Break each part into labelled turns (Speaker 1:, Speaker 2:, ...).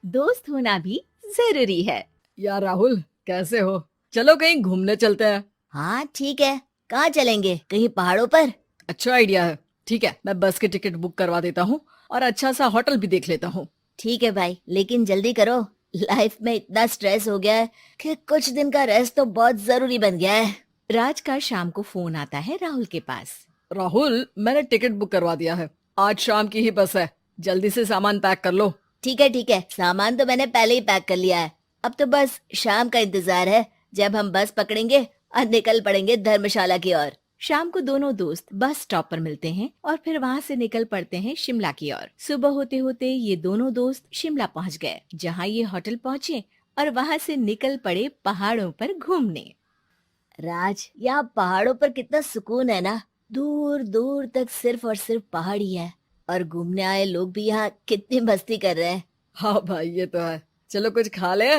Speaker 1: दोस्त होना भी जरूरी है।
Speaker 2: यार राहुल, कैसे हो? चलो कहीं घूमने चलते हैं।
Speaker 3: हाँ ठीक है। कहाँ चलेंगे? कहीं पहाड़ों पर?
Speaker 2: अच्छा आइडिया है। ठीक है, मैं बस की टिकट बुक करवा देता हूँ और अच्छा सा होटल भी देख लेता हूँ।
Speaker 3: ठीक है भाई, लेकिन जल्दी करो। लाइफ में इतना स्ट्रेस हो गया है कि कुछ दिन का रेस्ट तो बहुत जरूरी बन गया है।
Speaker 1: राज का शाम को फोन आता है राहुल के पास।
Speaker 2: राहुल, मैंने टिकट बुक करवा दिया है। आज शाम की ही बस है। जल्दी से सामान पैक कर लो।
Speaker 3: ठीक है, सामान तो मैंने पहले ही पैक कर लिया है। अब तो बस शाम का इंतजार है, जब हम बस पकड़ेंगे और निकल पड़ेंगे धर्मशाला की ओर।
Speaker 1: शाम को दोनों दोस्त बस स्टॉप पर मिलते हैं और फिर वहाँ से निकल पड़ते हैं शिमला की ओर। सुबह होते होते ये दोनों दोस्त शिमला पहुँच गए, जहाँ ये होटल पहुँचे और वहाँ से निकल पड़े पहाड़ों पर घूमने।
Speaker 3: राज, यहाँ पहाड़ों पर कितना सुकून है ना। दूर दूर तक सिर्फ और सिर्फ पहाड़ ही है, और घूमने आए लोग भी यहाँ कितनी मस्ती कर रहे हैं।
Speaker 2: हाँ भाई, ये तो है। चलो कुछ खा ले।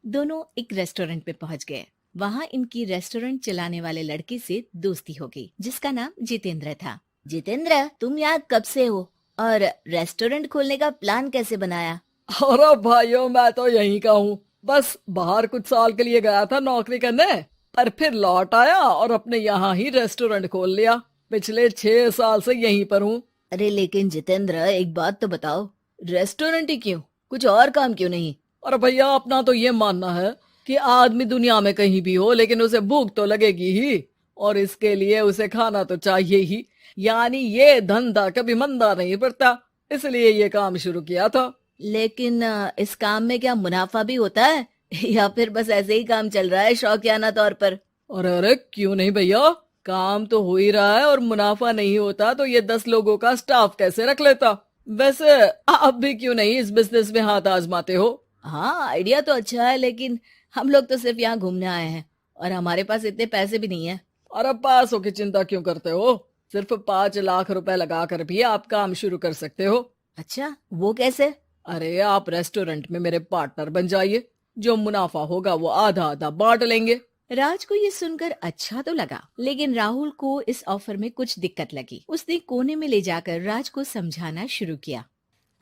Speaker 1: दोनों एक रेस्टोरेंट पे पहुंच गए। वहाँ इनकी रेस्टोरेंट चलाने वाले लड़के से दोस्ती हो गई, जिसका नाम जितेंद्र था।
Speaker 3: जितेंद्र, तुम यहाँ कब से हो और रेस्टोरेंट खोलने का प्लान कैसे बनाया?
Speaker 2: अरे भाइयों, मैं तो यहीं का हूँ। बस बाहर कुछ साल के लिए गया था नौकरी करने, पर फिर लौट आया और अपने यहाँ ही रेस्टोरेंट खोल लिया। पिछले 6 साल से यहीं पर हूँ।
Speaker 3: अरे लेकिन जितेंद्र, एक बात तो बताओ, रेस्टोरेंट ही क्यों? कुछ और काम क्यों नहीं?
Speaker 2: और भैया, अपना तो ये मानना है कि आदमी दुनिया में कहीं भी हो, लेकिन उसे भूख तो लगेगी ही, और इसके लिए उसे खाना तो चाहिए ही। यानी ये धंधा कभी मंदा नहीं पड़ता, इसलिए ये काम शुरू किया था।
Speaker 3: लेकिन इस काम में क्या मुनाफा भी होता है या फिर बस ऐसे ही काम चल रहा है शौकियाना तौर पर?
Speaker 2: और अरे क्यों नहीं भैया, काम तो हो ही रहा है, और मुनाफा नहीं होता तो ये 10 लोगों का स्टाफ कैसे रख लेता। वैसे आप भी क्यों नहीं इस बिजनेस में हाथ आजमाते हो?
Speaker 3: हाँ, आइडिया तो अच्छा है, लेकिन हम लोग तो सिर्फ यहाँ घूमने आए हैं और हमारे पास इतने पैसे भी नहीं है।
Speaker 2: और अब पैसों की चिंता क्यों करते हो? सिर्फ 5 लाख रुपए लगा कर भी आप काम शुरू कर सकते हो।
Speaker 3: अच्छा, वो कैसे?
Speaker 2: अरे आप रेस्टोरेंट में मेरे पार्टनर बन जाइए। जो मुनाफा होगा वो आधा आधा बांट लेंगे।
Speaker 1: राज को ये सुनकर अच्छा तो लगा, लेकिन राहुल को इस ऑफर में कुछ दिक्कत लगी। उसने कोने में ले जाकर राज को समझाना शुरू किया।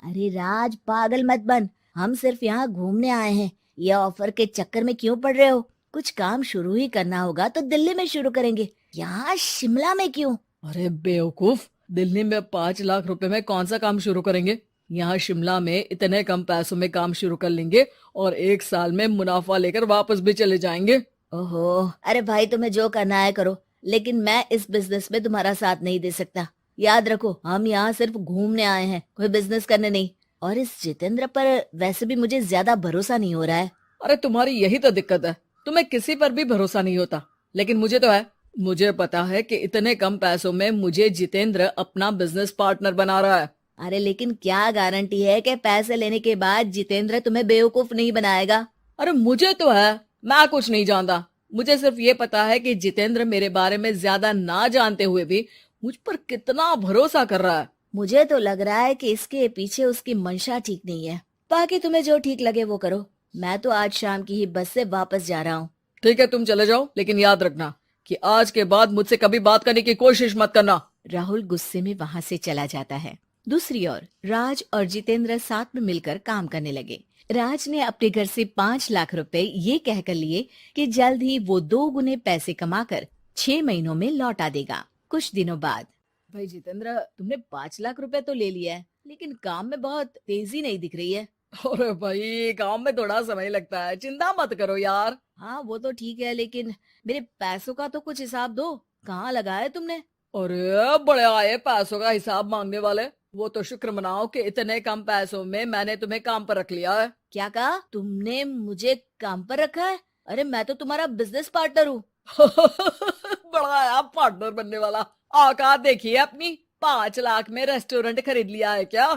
Speaker 3: अरे राज, पागल मत बन। हम सिर्फ यहाँ घूमने आए हैं, ये ऑफर के चक्कर में क्यों पड़ रहे हो? कुछ काम शुरू ही करना होगा तो दिल्ली में शुरू करेंगे, यहाँ शिमला में क्यों?
Speaker 2: अरे बेवकूफ, दिल्ली में 5 लाख रुपए में कौन सा काम शुरू करेंगे? यहाँ शिमला में इतने कम पैसों में काम शुरू कर लेंगे और 1 साल में मुनाफा लेकर वापस भी चले जाएंगे।
Speaker 3: ओहो, अरे भाई, तुम्हें जो करना है करो, लेकिन मैं इस बिजनेस में तुम्हारा साथ नहीं दे सकता। याद रखो, हम यहाँ सिर्फ घूमने आए हैं, कोई बिजनेस करने नहीं। और इस जितेंद्र पर वैसे भी मुझे ज्यादा भरोसा नहीं हो रहा है।
Speaker 2: अरे तुम्हारी यही तो दिक्कत है, तुम्हें किसी पर भी भरोसा नहीं होता, लेकिन मुझे तो है। मुझे पता है कि इतने कम पैसों में मुझे जितेंद्र अपना बिजनेस पार्टनर बना रहा है।
Speaker 3: अरे लेकिन क्या गारंटी है कि पैसे लेने के बाद जितेंद्र तुम्हें बेवकूफ नहीं बनाएगा?
Speaker 2: अरे मुझे तो है, मैं कुछ नहीं जानता। मुझे सिर्फ ये पता है कि जितेंद्र मेरे बारे में ज्यादा ना जानते हुए भी मुझ पर कितना भरोसा कर रहा है।
Speaker 3: मुझे तो लग रहा है कि इसके पीछे उसकी मंशा ठीक नहीं है। बाकी तुम्हें जो ठीक लगे वो करो। मैं तो आज शाम की ही बस से वापस जा रहा हूँ।
Speaker 2: ठीक है, तुम चले जाओ, लेकिन याद रखना कि आज के बाद मुझसे कभी बात करने की कोशिश मत करना।
Speaker 1: राहुल गुस्से में वहाँ से चला जाता है। दूसरी ओर राज और जितेंद्र साथ में मिलकर काम करने लगे। राज ने अपने घर से 5 लाख रुपए ये कहकर लिए कि जल्द ही वो 2 गुने पैसे कमाकर 6 महीनों में लौटा देगा। कुछ दिनों बाद,
Speaker 3: भाई जितेंद्र, तुमने 5 लाख रुपए तो ले लिया है, लेकिन काम में बहुत तेजी नहीं दिख रही है।
Speaker 2: अरे भाई, काम में थोड़ा समय लगता है, चिंता मत करो यार।
Speaker 3: हाँ वो तो ठीक है, लेकिन मेरे पैसों का तो कुछ हिसाब दो। कहाँ लगाया तुमने?
Speaker 2: अरे बड़े आए पैसों का हिसाब मांगने वाले। वो तो शुक्र मनाओ कि इतने कम पैसों में मैंने तुम्हें काम पर रख लिया है।
Speaker 3: क्या कहा? तुमने मुझे काम पर रखा है? अरे मैं तो तुम्हारा बिजनेस पार्टनर हूँ।
Speaker 2: बड़ा आया पार्टनर बनने वाला। औकात देखिए अपनी। 5 लाख में रेस्टोरेंट खरीद लिया है क्या?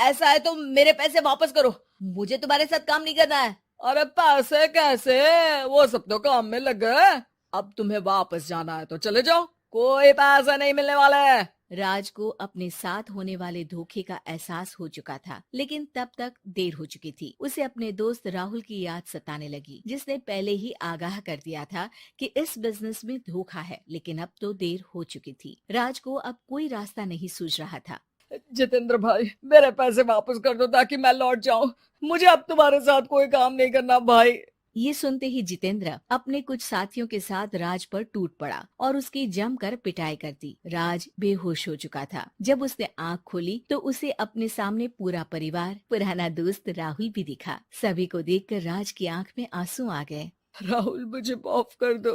Speaker 3: ऐसा है तो मेरे पैसे वापस करो, मुझे तुम्हारे साथ काम नहीं करना है।
Speaker 2: अरे पैसे कैसे, वो सब तो काम में लग गए। अब तुम्हें वापस जाना है तो चले जाओ, कोई पैसा नहीं मिलने वाला है।
Speaker 1: राज को अपने साथ होने वाले धोखे का एहसास हो चुका था, लेकिन तब तक देर हो चुकी थी। उसे अपने दोस्त राहुल की याद सताने लगी, जिसने पहले ही आगाह कर दिया था कि इस बिजनेस में धोखा है, लेकिन अब तो देर हो चुकी थी। राज को अब कोई रास्ता नहीं सूझ रहा था।
Speaker 2: जितेंद्र भाई, मेरे पैसे वापस कर दो ताकि मैं लौट जाऊं। मुझे अब तुम्हारे साथ कोई काम नहीं करना भाई।
Speaker 1: ये सुनते ही जितेंद्र अपने कुछ साथियों के साथ राज पर टूट पड़ा और उसकी जमकर पिटाई कर दी। राज बेहोश हो चुका था। जब उसने आंख खोली तो उसे अपने सामने पूरा परिवार, पुराना दोस्त राहुल भी दिखा। सभी को देखकर राज की आंख में आंसू आ गए।
Speaker 2: राहुल, मुझे माफ कर दो।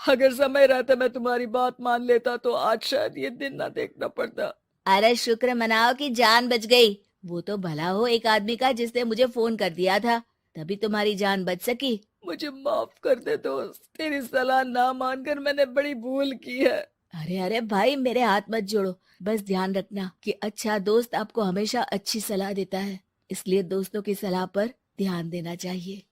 Speaker 2: अगर समय रहते मैं तुम्हारी बात मान लेता तो आज शायद ये दिन ना देखना पड़ता।
Speaker 3: अरे शुक्र मनाओ कि जान बच गई। वो तो भला हो एक आदमी का जिसने मुझे फोन कर दिया था, तभी तुम्हारी जान बच सकी।
Speaker 2: मुझे माफ कर दे दोस्त, तेरी सलाह ना मानकर मैंने बड़ी भूल की है।
Speaker 3: अरे अरे भाई, मेरे हाथ मत जोड़ो। बस ध्यान रखना कि अच्छा दोस्त आपको हमेशा अच्छी सलाह देता है, इसलिए दोस्तों की सलाह पर ध्यान देना चाहिए।